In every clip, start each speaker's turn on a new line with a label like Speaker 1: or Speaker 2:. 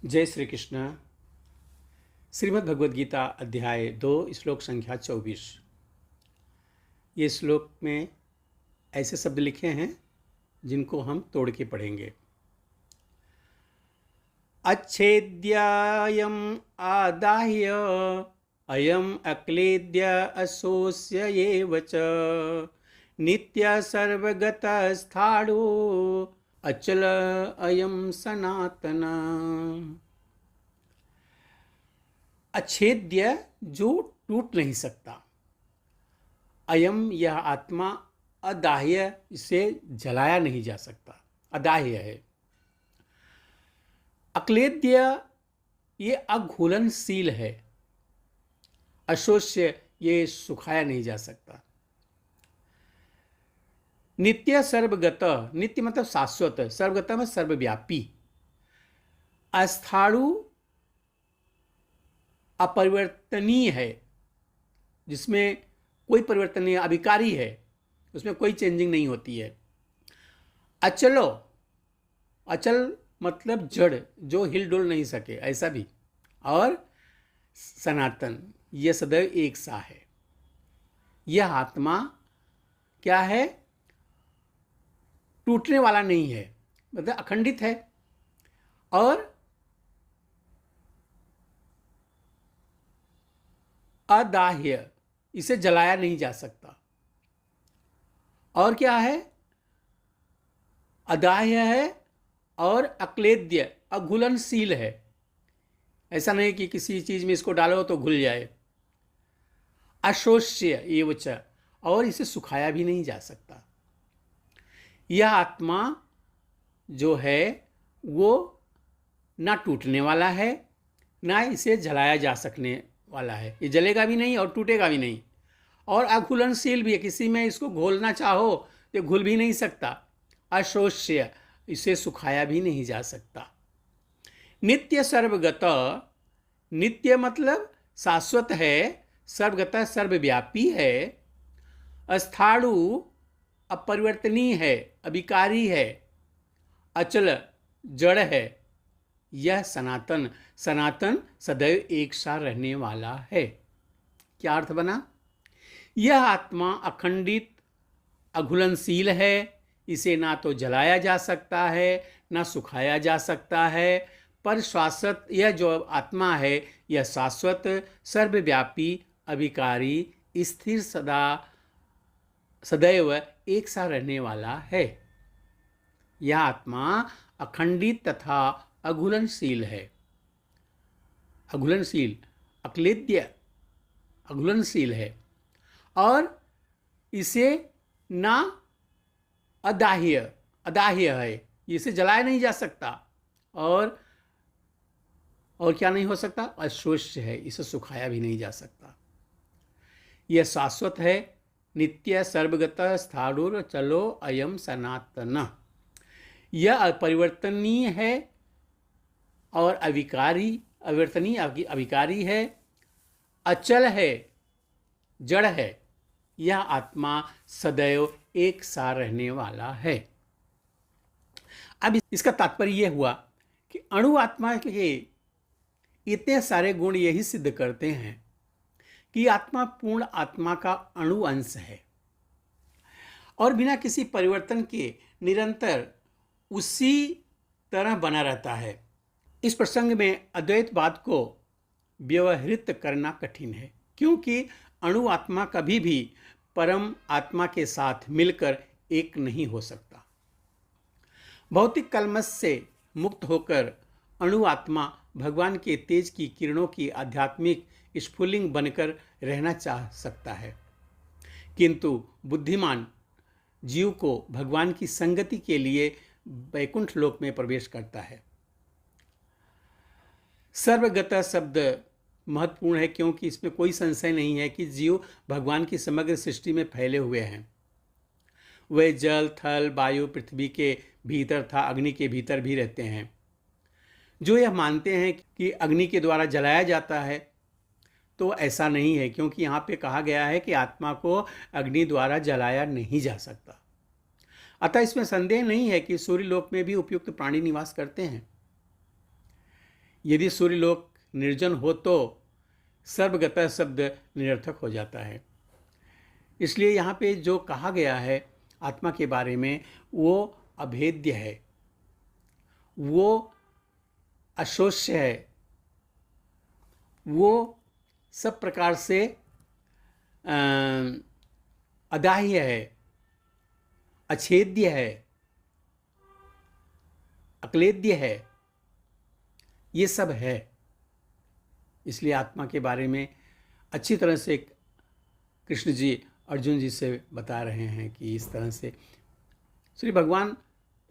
Speaker 1: जय श्री कृष्ण। श्रीमद् भगवद गीता अध्याय 2 श्लोक संख्या 24। ये श्लोक में ऐसे शब्द लिखे हैं जिनको हम तोड़ के पढ़ेंगे। अच्छेद्यायम आदाह्य अयम अक्लेद्य असोस्य एव च नित्य सर्वगत स्थाणु अचल अयम सनातन। अच्छेद्य जो टूट नहीं सकता, अयम यह आत्मा अदाह्य इसे जलाया नहीं जा सकता, अदाह्य है। अक्लेद्य ये अघुलनशील है, अशोष्य ये सुखाया नहीं जा सकता। नित्य सर्वगत, नित्य मतलब शाश्वत, सर्वगत में सर्वव्यापी। अस्थाणु अपरिवर्तनीय है, जिसमें कोई परिवर्तन नहीं, अभिकारी है, उसमें कोई चेंजिंग नहीं होती है। अचलो, अचल मतलब जड़, जो हिल डुल नहीं सके, ऐसा भी। और सनातन, यह सदैव एक सा है। यह आत्मा क्या है? टूटने वाला नहीं है, मतलब अखंडित है और अदाह्य, इसे जलाया नहीं जा सकता। और क्या है? अदाह्य है और अक्लेद्य, अघुलनशील है। ऐसा नहीं कि किसी चीज में इसको डालो तो घुल जाए। अशोष्य एवच, और इसे सुखाया भी नहीं जा सकता। यह आत्मा जो है वो ना टूटने वाला है, ना इसे जलाया जा सकने वाला है। ये जलेगा भी नहीं और टूटेगा भी नहीं, और अघुलनशील भी है। किसी में इसको घोलना चाहो तो घुल भी नहीं सकता। अशोष्य, इसे सुखाया भी नहीं जा सकता। नित्य सर्वगत, नित्य मतलब शाश्वत है, सर्वगत सर्वव्यापी है। अस्थाणु अपरिवर्तनीय है, अभिकारी है। अचल जड़ है। यह सनातन, सनातन सदैव एक सा रहने वाला है। क्या अर्थ बना? यह आत्मा अखंडित अघुलनशील है, इसे ना तो जलाया जा सकता है ना सुखाया जा सकता है। पर शाश्वत, यह जो आत्मा है यह शाश्वत, सर्वव्यापी, अभिकारी, स्थिर, सदैव एक सा रहने वाला है। यह आत्मा अखंडित तथा अघुलनशील है। अघुलनशील, अक्लेद्य, अघुलनशील है। और इसे ना अदाह्य, अदाह्य है, इसे जलाया नहीं जा सकता। और क्या नहीं हो सकता? अशोष्य है, इसे सुखाया भी नहीं जा सकता। यह शाश्वत है, नित्य सर्वगत स्थाणुर चलो अयम सनातन। यह अपरिवर्तनीय है और अविकारी, अविवर्तनीय, अविकारी है। अचल है, जड़ है। यह आत्मा सदैव एक सा रहने वाला है। अब इसका तात्पर्य यह हुआ कि अणु आत्मा के इतने सारे गुण यही सिद्ध करते हैं कि आत्मा पूर्ण आत्मा का अणु अंश है और बिना किसी परिवर्तन के निरंतर उसी तरह बना रहता है। इस प्रसंग में अद्वैतवाद को व्यवहृत करना कठिन है, क्योंकि अणु आत्मा कभी भी परम आत्मा के साथ मिलकर एक नहीं हो सकता। भौतिक कलमश से मुक्त होकर अणु आत्मा भगवान के तेज की किरणों की आध्यात्मिक स्फुलिंग बनकर रहना चाह सकता है, किंतु बुद्धिमान जीव को भगवान की संगति के लिए वैकुंठ लोक में प्रवेश करता है। सर्वगत शब्द महत्वपूर्ण है, क्योंकि इसमें कोई संशय नहीं है कि जीव भगवान की समग्र सृष्टि में फैले हुए हैं। वे जल, थल, वायु, पृथ्वी के भीतर तथा अग्नि के भीतर भी रहते हैं। जो यह मानते हैं कि अग्नि के द्वारा जलाया जाता है, तो ऐसा नहीं है, क्योंकि यहाँ पे कहा गया है कि आत्मा को अग्नि द्वारा जलाया नहीं जा सकता। अतः इसमें संदेह नहीं है कि सूर्य लोक में भी उपयुक्त प्राणी निवास करते हैं। यदि सूर्यलोक निर्जन हो तो सर्वगतः शब्द निरर्थक हो जाता है। इसलिए यहाँ पे जो कहा गया है आत्मा के बारे में वो अभेद्य है, वो अशोष्य है, वो सब प्रकार से अदाह्य है, अछेद्य है, अक्लेद्य है, ये सब है। इसलिए आत्मा के बारे में अच्छी तरह से कृष्ण जी अर्जुन जी से बता रहे हैं कि इस तरह से श्री भगवान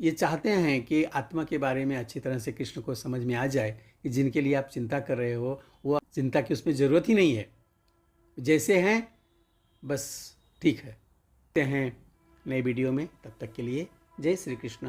Speaker 1: ये चाहते हैं कि आत्मा के बारे में अच्छी तरह से कृष्ण को समझ में आ जाए कि जिनके लिए आप चिंता कर रहे हो वो चिंता की उसमें ज़रूरत ही नहीं है, जैसे हैं बस ठीक है। मिलते हैं नए वीडियो में, तब तक के लिए जय श्री कृष्ण।